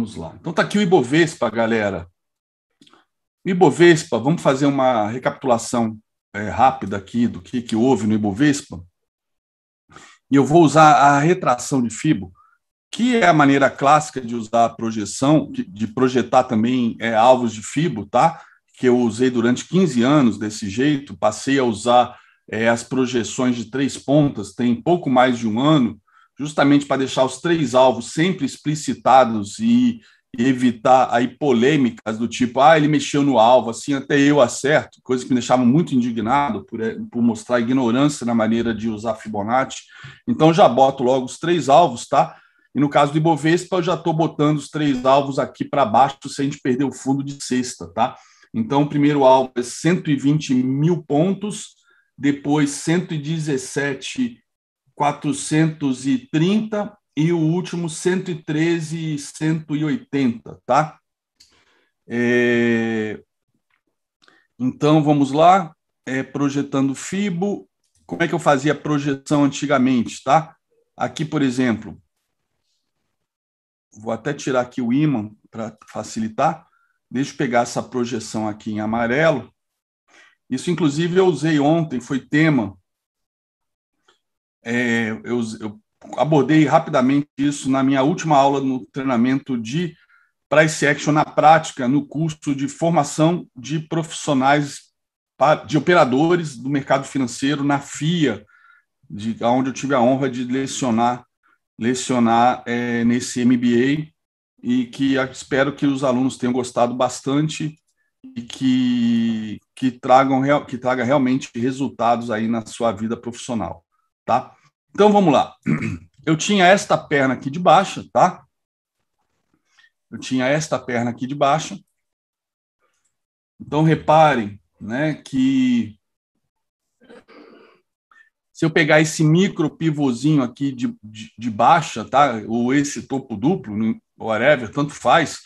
Vamos lá. Então está aqui o Ibovespa, galera. O Ibovespa, vamos fazer uma recapitulação rápida aqui do que houve no Ibovespa. E eu vou usar a retração de Fibo, que é a maneira clássica de usar a projeção, de projetar também alvos de Fibo, tá? Que eu usei durante 15 anos desse jeito, passei a usar as projeções de 3 pontas, tem pouco mais de um ano, justamente para deixar os 3 alvos sempre explicitados e evitar aí polêmicas do tipo, ele mexeu no alvo, assim até eu acerto, coisa que me deixava muito indignado por mostrar ignorância na maneira de usar Fibonacci. Então já boto logo os 3 alvos, tá? E no caso do Ibovespa, eu já estou botando os 3 alvos aqui para baixo, sem a gente perder o fundo de sexta, tá? Então, o primeiro alvo é 120 mil pontos, depois 117.430 e o último 113.180, tá? Então, vamos lá, projetando Fibo. Como é que eu fazia a projeção antigamente, tá? Aqui, por exemplo, vou até tirar aqui o ímã para facilitar. Deixa eu pegar essa projeção aqui em amarelo. Isso, inclusive, eu usei ontem, foi tema. Eu abordei rapidamente isso na minha última aula no treinamento de Price Action na prática, no curso de formação de profissionais, de operadores do mercado financeiro na FIA, onde eu tive a honra de lecionar nesse MBA, e que espero que os alunos tenham gostado bastante e que traga realmente resultados aí na sua vida profissional, tá? Então, vamos lá. Eu tinha esta perna aqui de baixa, tá? Então, reparem, né, que se eu pegar esse micro pivôzinho aqui de baixa, tá? Ou esse topo duplo, whatever, tanto faz,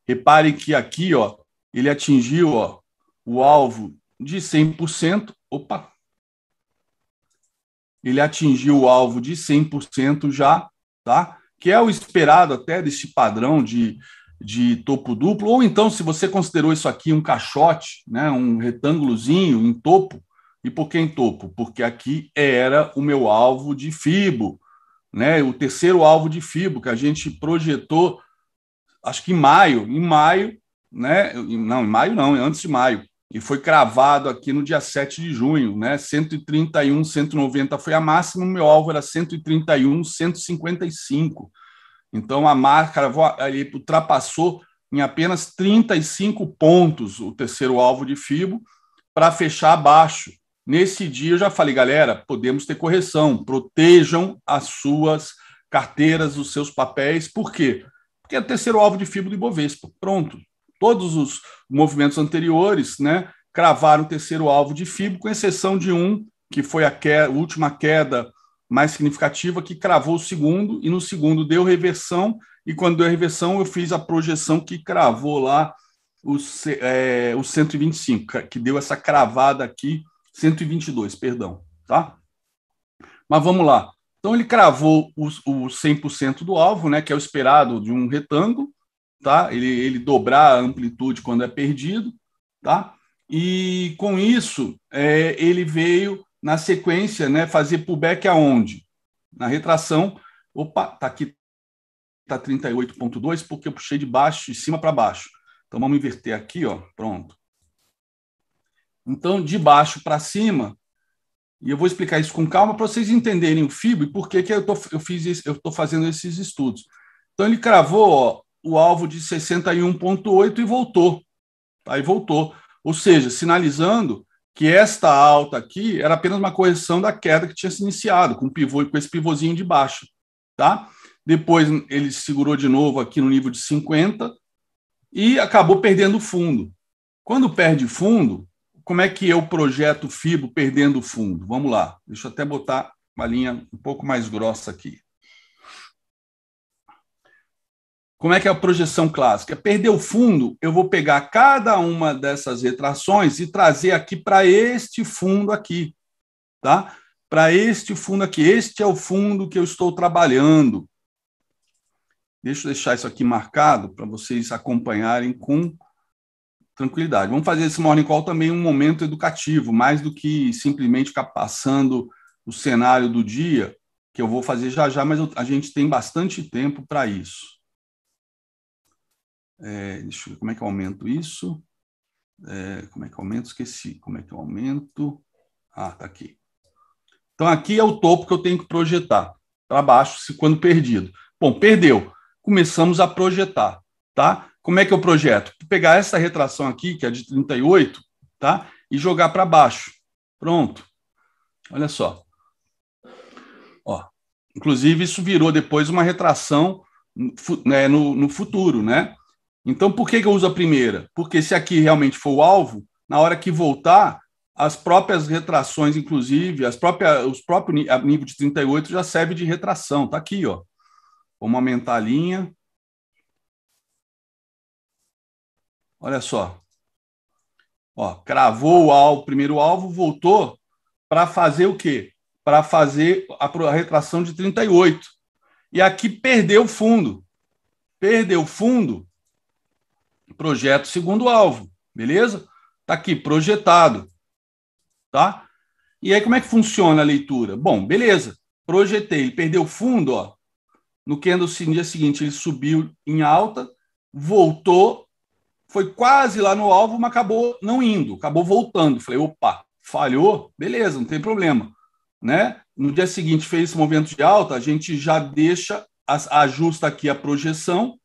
reparem que aqui, ó, ele atingiu, ó, o alvo de 100%. Opa! Ele atingiu o alvo de 100% já, tá? Que é o esperado até desse padrão de topo duplo. Ou então, se você considerou isso aqui um caixote, né, um retângulozinho em topo. E por que em topo? Porque aqui era o meu alvo de Fibo, né? O terceiro alvo de Fibo que a gente projetou, acho que em maio, né? Não, em maio não, é antes de maio. E foi cravado aqui no dia 7 de junho, né? 131, 190 foi a máxima, o meu alvo era 131, 155. Então a marca ali ultrapassou em apenas 35 pontos o terceiro alvo de Fibo para fechar abaixo. Nesse dia eu já falei, galera, podemos ter correção, protejam as suas carteiras, os seus papéis. Por quê? Porque é o terceiro alvo de Fibo do Ibovespa. Pronto. Todos os movimentos anteriores, né, cravaram o terceiro alvo de Fibo, com exceção de um, que foi a última queda mais significativa, que cravou o segundo, e no segundo deu reversão, e quando deu reversão eu fiz a projeção que cravou lá o 125, que deu essa cravada aqui, 122, perdão, tá? Mas vamos lá. Então ele cravou o 100% do alvo, né, que é o esperado de um retângulo, tá? Ele dobrar a amplitude quando é perdido, tá? E com isso ele veio na sequência, né, fazer pullback aonde? Na retração. Opa, tá aqui, tá 38,2 porque eu puxei de baixo, de cima para baixo. Então vamos inverter aqui, ó, pronto. Então de baixo para cima, e eu vou explicar isso com calma para vocês entenderem o Fibo e por que eu estou fazendo esses estudos. Então ele cravou, ó, o alvo de 61,8 e voltou. Aí voltou. Ou seja, sinalizando que esta alta aqui era apenas uma correção da queda que tinha se iniciado, com esse pivôzinho de baixo. Tá? Depois ele segurou de novo aqui no nível de 50 e acabou perdendo fundo. Quando perde fundo, como é que eu projeto o Fibo perdendo fundo? Vamos lá. Deixa eu até botar uma linha um pouco mais grossa aqui. Como é que é a projeção clássica? Perder o fundo, eu vou pegar cada uma dessas retrações e trazer aqui para este fundo aqui, tá? Para este fundo aqui. Este é o fundo que eu estou trabalhando. Deixa eu deixar isso aqui marcado para vocês acompanharem com tranquilidade. Vamos fazer esse Morning Call também um momento educativo, mais do que simplesmente ficar passando o cenário do dia, que eu vou fazer já já, mas a gente tem bastante tempo para isso. Deixa eu ver como é que eu aumento isso. Como é que eu aumento? Esqueci. Como é que eu aumento? Ah, tá aqui. Então, aqui é o topo que eu tenho que projetar para baixo, se quando perdido. Bom, perdeu. Começamos a projetar, tá? Como é que eu projeto? Vou pegar essa retração aqui, que é de 38, tá? E jogar para baixo. Pronto. Olha só. Ó. Inclusive, isso virou depois uma retração né, no futuro, né? Então, por que eu uso a primeira? Porque se aqui realmente for o alvo, na hora que voltar, as próprias retrações, inclusive, os próprios nível de 38 já serve de retração. Está aqui, ó. Vamos aumentar a linha. Olha só. Ó, cravou o primeiro alvo, voltou para fazer o quê? Para fazer a retração de 38. E aqui perdeu o fundo. Perdeu o fundo, projeto segundo alvo. Beleza? Está aqui, projetado. Tá? E aí, como é que funciona a leitura? Bom, beleza. Projetei, ele perdeu o fundo, ó. No candlestick no dia seguinte, ele subiu em alta, voltou, foi quase lá no alvo, mas acabou não indo, acabou voltando. Falei, opa, falhou? Beleza, não tem problema. Né? No dia seguinte, fez esse movimento de alta, a gente já deixa, ajusta aqui a projeção,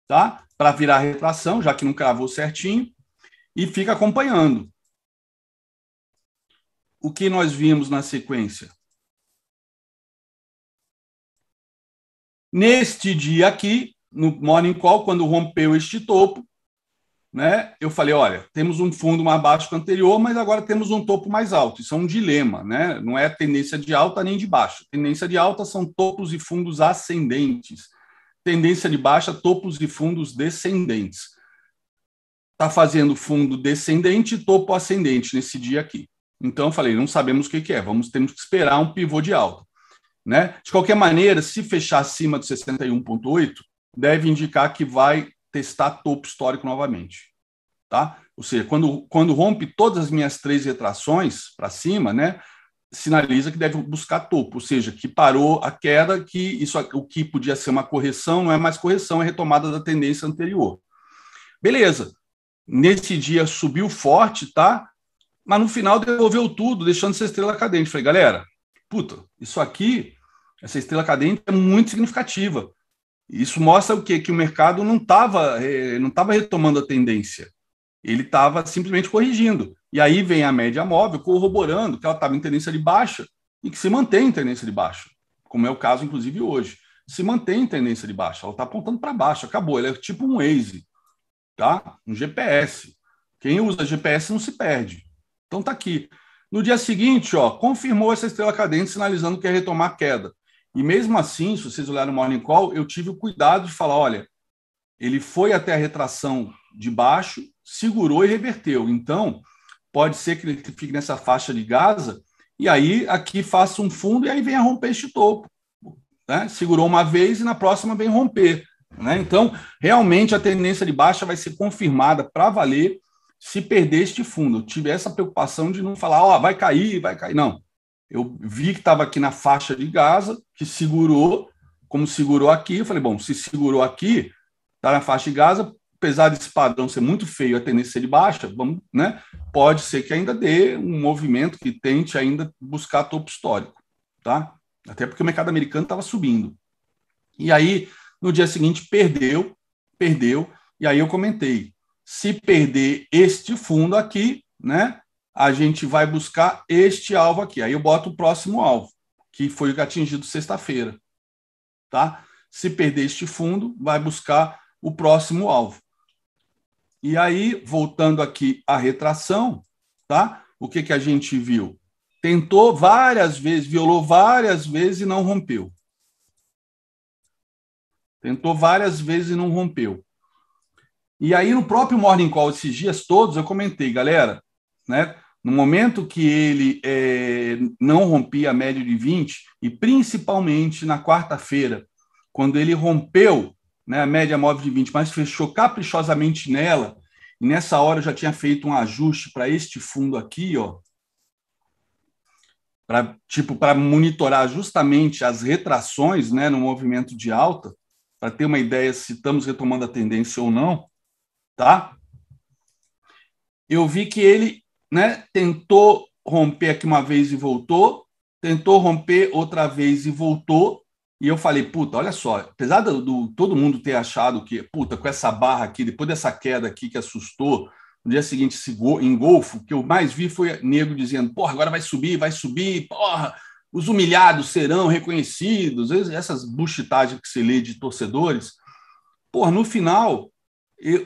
tá? Para virar a retração, já que não cravou certinho, e fica acompanhando. O que nós vimos na sequência? Neste dia aqui, no Morning Call, quando rompeu este topo, né, eu falei, olha, temos um fundo mais baixo que o anterior, mas agora temos um topo mais alto. Isso é um dilema, né? Não é tendência de alta nem de baixa. Tendência de alta são topos e fundos ascendentes. Tendência de baixa, topos e fundos descendentes. Está fazendo fundo descendente e topo ascendente nesse dia aqui. Então, eu falei, não sabemos o que é. Temos que esperar um pivô de alta. Né? De qualquer maneira, se fechar acima de 61,8, deve indicar que vai testar topo histórico novamente. Tá? Ou seja, quando rompe todas as minhas 3 retrações para cima, né, sinaliza que deve buscar topo, ou seja, que parou a queda, que isso, o que podia ser uma correção, não é mais correção, é retomada da tendência anterior. Beleza. Nesse dia subiu forte, tá? Mas no final devolveu tudo, deixando essa estrela cadente. Falei, galera, puta, isso aqui, essa estrela cadente é muito significativa. Isso mostra o quê? Que o mercado não estava retomando a tendência. Ele estava simplesmente corrigindo. E aí vem a média móvel corroborando que ela estava em tendência de baixa e que se mantém em tendência de baixa, como é o caso, inclusive, hoje. Se mantém em tendência de baixa, ela está apontando para baixo, acabou. Ela é tipo um Waze, tá? Um GPS. Quem usa GPS não se perde. Então tá aqui. No dia seguinte, ó, confirmou essa estrela cadente, sinalizando que ia retomar a queda. E mesmo assim, se vocês olharem no Morning Call, eu tive o cuidado de falar, olha, ele foi até a retração de baixo, segurou e reverteu. Então, pode ser que ele fique nessa faixa de Gaza e aí aqui faça um fundo e aí venha romper este topo. Né? Segurou uma vez e na próxima vem romper. Né? Então, realmente a tendência de baixa vai ser confirmada para valer se perder este fundo. Eu tive essa preocupação de não falar, ó, vai cair. Não. Eu vi que estava aqui na faixa de Gaza, que segurou, como segurou aqui. Eu falei, bom, se segurou aqui, está na faixa de Gaza, apesar desse padrão ser muito feio, a tendência de baixa, vamos, né? Pode ser que ainda dê um movimento que tente ainda buscar topo histórico, tá? Até porque o mercado americano estava subindo. E aí, no dia seguinte, perdeu, e aí eu comentei, se perder este fundo aqui, né, a gente vai buscar este alvo aqui. Aí eu boto o próximo alvo, que foi o atingido sexta-feira, tá? Se perder este fundo, vai buscar o próximo alvo. E aí, voltando aqui à retração, tá? O que a gente viu? Tentou várias vezes, violou várias vezes e não rompeu. Tentou várias vezes e não rompeu. E aí, no próprio Morning Call, esses dias todos, eu comentei, galera, né? No momento que ele não rompia a média de 20, e principalmente na quarta-feira, quando ele rompeu, né, a média móvel de 20, mas fechou caprichosamente nela, e nessa hora eu já tinha feito um ajuste para este fundo aqui, ó, para monitorar justamente as retrações, né, no movimento de alta, para ter uma ideia se estamos retomando a tendência ou não, tá? Eu vi que ele, né, tentou romper aqui uma vez e voltou, tentou romper outra vez e voltou, e eu falei, puta, olha só, apesar todo mundo ter achado que, puta, com essa barra aqui, depois dessa queda aqui que assustou, no dia seguinte esse engolfo, o que eu mais vi foi nego dizendo, porra, agora vai subir, porra, os humilhados serão reconhecidos, essas buchitagens que se lê de torcedores. Porra, no final,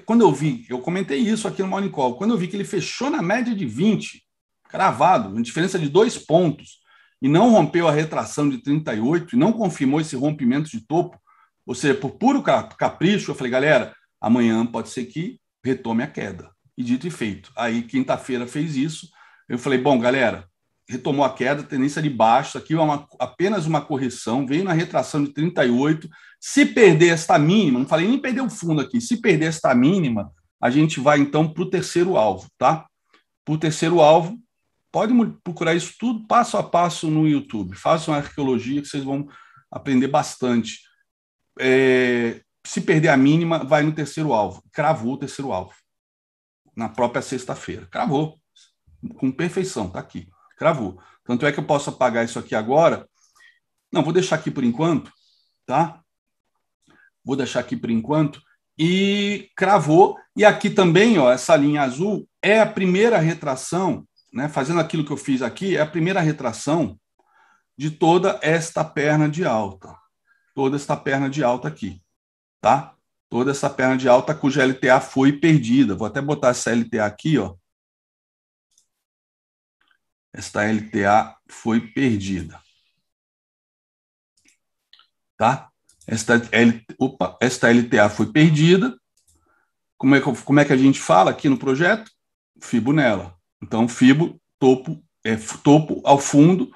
quando eu vi, eu comentei isso aqui no Morning Call, quando eu vi que ele fechou na média de 20, cravado, uma diferença de 2 pontos, e não rompeu a retração de 38, e não confirmou esse rompimento de topo, ou seja, por puro capricho, eu falei, galera, amanhã pode ser que retome a queda. E dito e feito. Aí, quinta-feira fez isso, eu falei, bom, galera, retomou a queda, tendência de baixo, aqui é apenas uma correção, veio na retração de 38, se perder esta mínima, não falei nem perder o fundo aqui, se perder esta mínima, a gente vai então para o terceiro alvo, tá? Para o terceiro alvo, pode procurar isso tudo passo a passo no YouTube, façam uma arqueologia que vocês vão aprender bastante. Se perder a mínima, vai no terceiro alvo, cravou o terceiro alvo, na própria sexta-feira, cravou, com perfeição, tá aqui, cravou. Tanto é que eu posso apagar isso aqui agora, não, vou deixar aqui por enquanto, tá? Vou deixar aqui por enquanto, e cravou, e aqui também, ó, essa linha azul é a primeira retração, né, fazendo aquilo que eu fiz aqui, é a primeira retração de toda esta perna de alta, aqui, tá? Toda essa perna de alta cuja LTA foi perdida, vou até botar essa LTA aqui, ó, esta LTA foi perdida, tá? Esta LTA foi perdida. Como é que a gente fala aqui no projeto? Fibo nela. Então, Fibo, topo ao fundo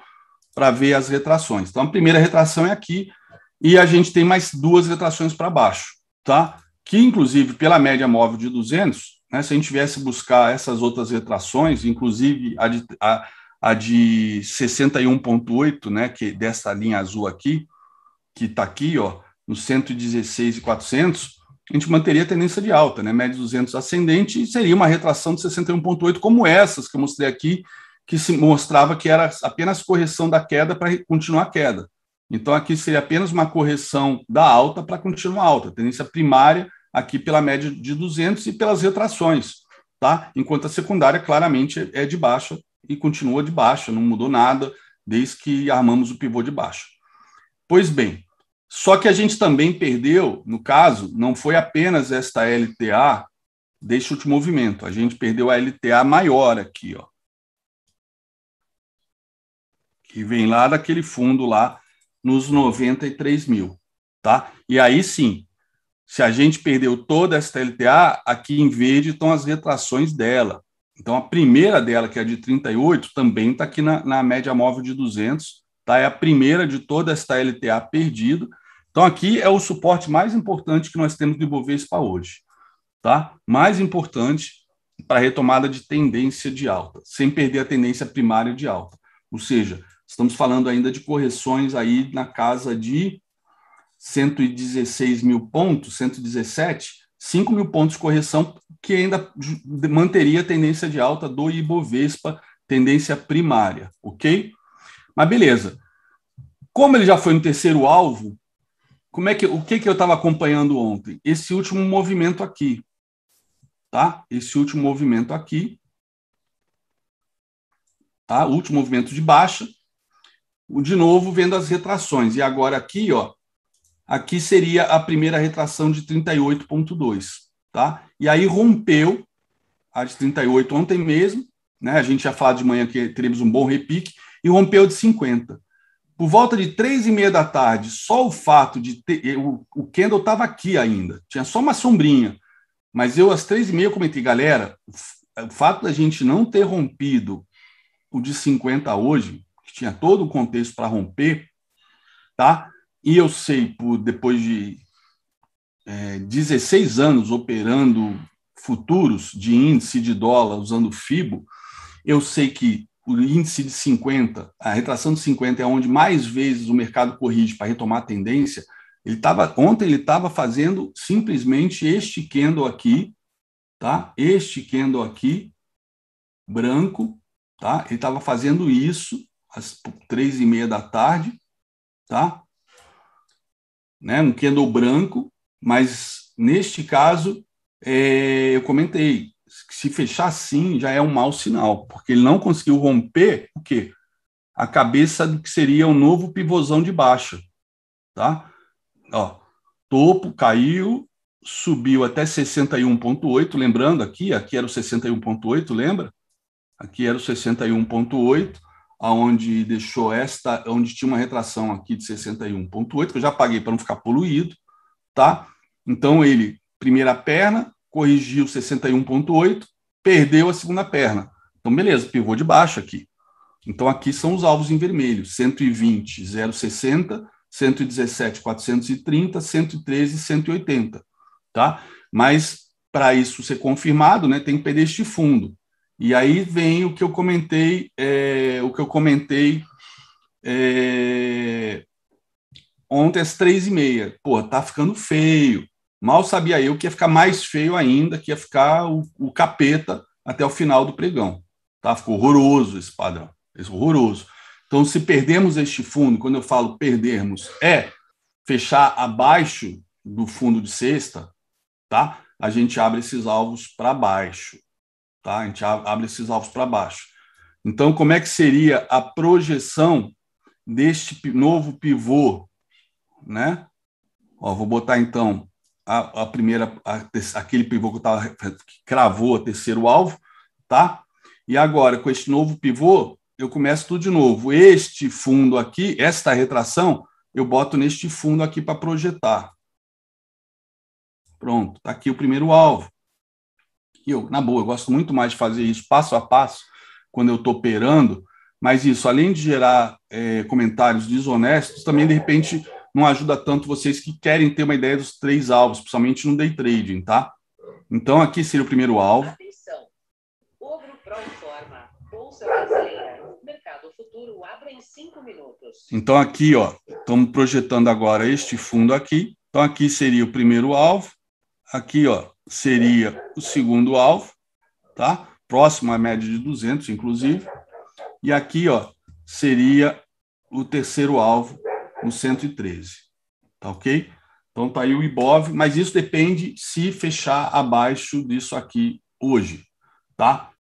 para ver as retrações. Então, a primeira retração é aqui e a gente tem mais 2 retrações para baixo, tá? Que, inclusive, pela média móvel de 200, né, se a gente viesse buscar essas outras retrações, inclusive a de 61,8, né, que dessa linha azul aqui, que está aqui, ó, no 116,400, a gente manteria a tendência de alta, né? Média 200 ascendente, e seria uma retração de 61,8, como essas que eu mostrei aqui, que se mostrava que era apenas correção da queda para continuar a queda. Então, aqui seria apenas uma correção da alta para continuar alta, tendência primária aqui pela média de 200 e pelas retrações, tá? Enquanto a secundária claramente é de baixa e continua de baixa, não mudou nada desde que armamos o pivô de baixa. Pois bem, só que a gente também perdeu, no caso, não foi apenas esta LTA deste último movimento, a gente perdeu a LTA maior aqui, ó, que vem lá daquele fundo lá nos 93 mil, tá? E aí sim, se a gente perdeu toda esta LTA, aqui em verde estão as retrações dela. Então, a primeira dela, que é a de 38, também está aqui na média móvel de 200, tá? É a primeira de toda esta LTA perdida. Então, aqui é o suporte mais importante que nós temos do Ibovespa hoje, tá? Mais importante para a retomada de tendência de alta, sem perder a tendência primária de alta. Ou seja, estamos falando ainda de correções aí na casa de 116 mil pontos, 117, 5 mil pontos de correção, que ainda manteria a tendência de alta do Ibovespa, tendência primária, ok? Mas beleza. Como ele já foi no terceiro alvo, o que eu estava acompanhando ontem? Esse último movimento aqui, tá? Esse último movimento aqui, tá? O último movimento de baixa, de novo vendo as retrações. E agora aqui, ó, aqui seria a primeira retração de 38,2, tá? E aí rompeu a de 38 ontem mesmo, né? A gente já falou de manhã que teríamos um bom repique, e rompeu de 50. Por volta de 3h30 da tarde, só o fato de ter. O candle estava aqui ainda, tinha só uma sombrinha. Mas eu, às 3h30, comentei, galera, o fato da gente não ter rompido o de 50 hoje, que tinha todo o contexto para romper, tá? e eu sei, depois de 16 anos operando futuros de índice de dólar usando FIBO, eu sei que o índice de 50, a retração de 50 é onde mais vezes o mercado corrige para retomar a tendência. Ontem ele estava fazendo simplesmente este candle aqui, tá? Este candle aqui, branco, tá? Ele estava fazendo isso às 3:30 da tarde, tá? Né? Um candle branco, mas neste caso, eu comentei, se fechar assim já é um mau sinal, porque ele não conseguiu romper o quê? A cabeça do que seria um novo pivôzão de baixa, tá? Ó, topo caiu, subiu até 61,8, lembrando aqui era o 61,8, lembra? Aqui era o 61,8, aonde deixou onde tinha uma retração aqui de 61,8, que eu já paguei para não ficar poluído, tá? Então ele, primeira perna, corrigiu 61,8, perdeu a segunda perna. Então beleza, pivô de baixo aqui. Então aqui são os alvos em vermelho: 120, 0,60, 117, 430, 113, 180, tá? Mas para isso ser confirmado, né, tem que perder este fundo. E aí vem o que eu comentei, ontem às 3:30. Pô, tá ficando feio. Mal sabia eu que ia ficar mais feio ainda, que ia ficar o capeta até o final do pregão. Tá? Ficou horroroso esse padrão. Horroroso. Então, se perdemos este fundo, quando eu falo perdermos, fechar abaixo do fundo de cesta, tá? A gente abre esses alvos para baixo. Tá? A gente abre esses alvos para baixo. Então, como é que seria a projeção deste novo pivô, né? Ó, vou botar então a primeira, aquele pivô que cravou o terceiro alvo, tá? E agora, com este novo pivô, eu começo tudo de novo. Este fundo aqui, esta retração, eu boto neste fundo aqui para projetar. Pronto, tá aqui o primeiro alvo. E na boa, eu gosto muito mais de fazer isso passo a passo, quando eu estou operando, mas isso, além de gerar comentários desonestos, também, de repente, não ajuda tanto vocês que querem ter uma ideia dos 3 alvos, principalmente no day trading, tá? Então, aqui seria o primeiro alvo. Atenção. Ogro Proinforma, Bolsa Brasileira, Mercado Futuro abre em 5 minutos. Então, aqui, ó, estamos projetando agora este fundo aqui. Então, aqui seria o primeiro alvo. Aqui, ó, seria o segundo alvo, tá? Próximo à média de 200, inclusive. E aqui, ó, seria o terceiro alvo, no 113. Tá ok? Então tá aí o IBOV, mas isso depende se fechar abaixo disso aqui hoje, tá?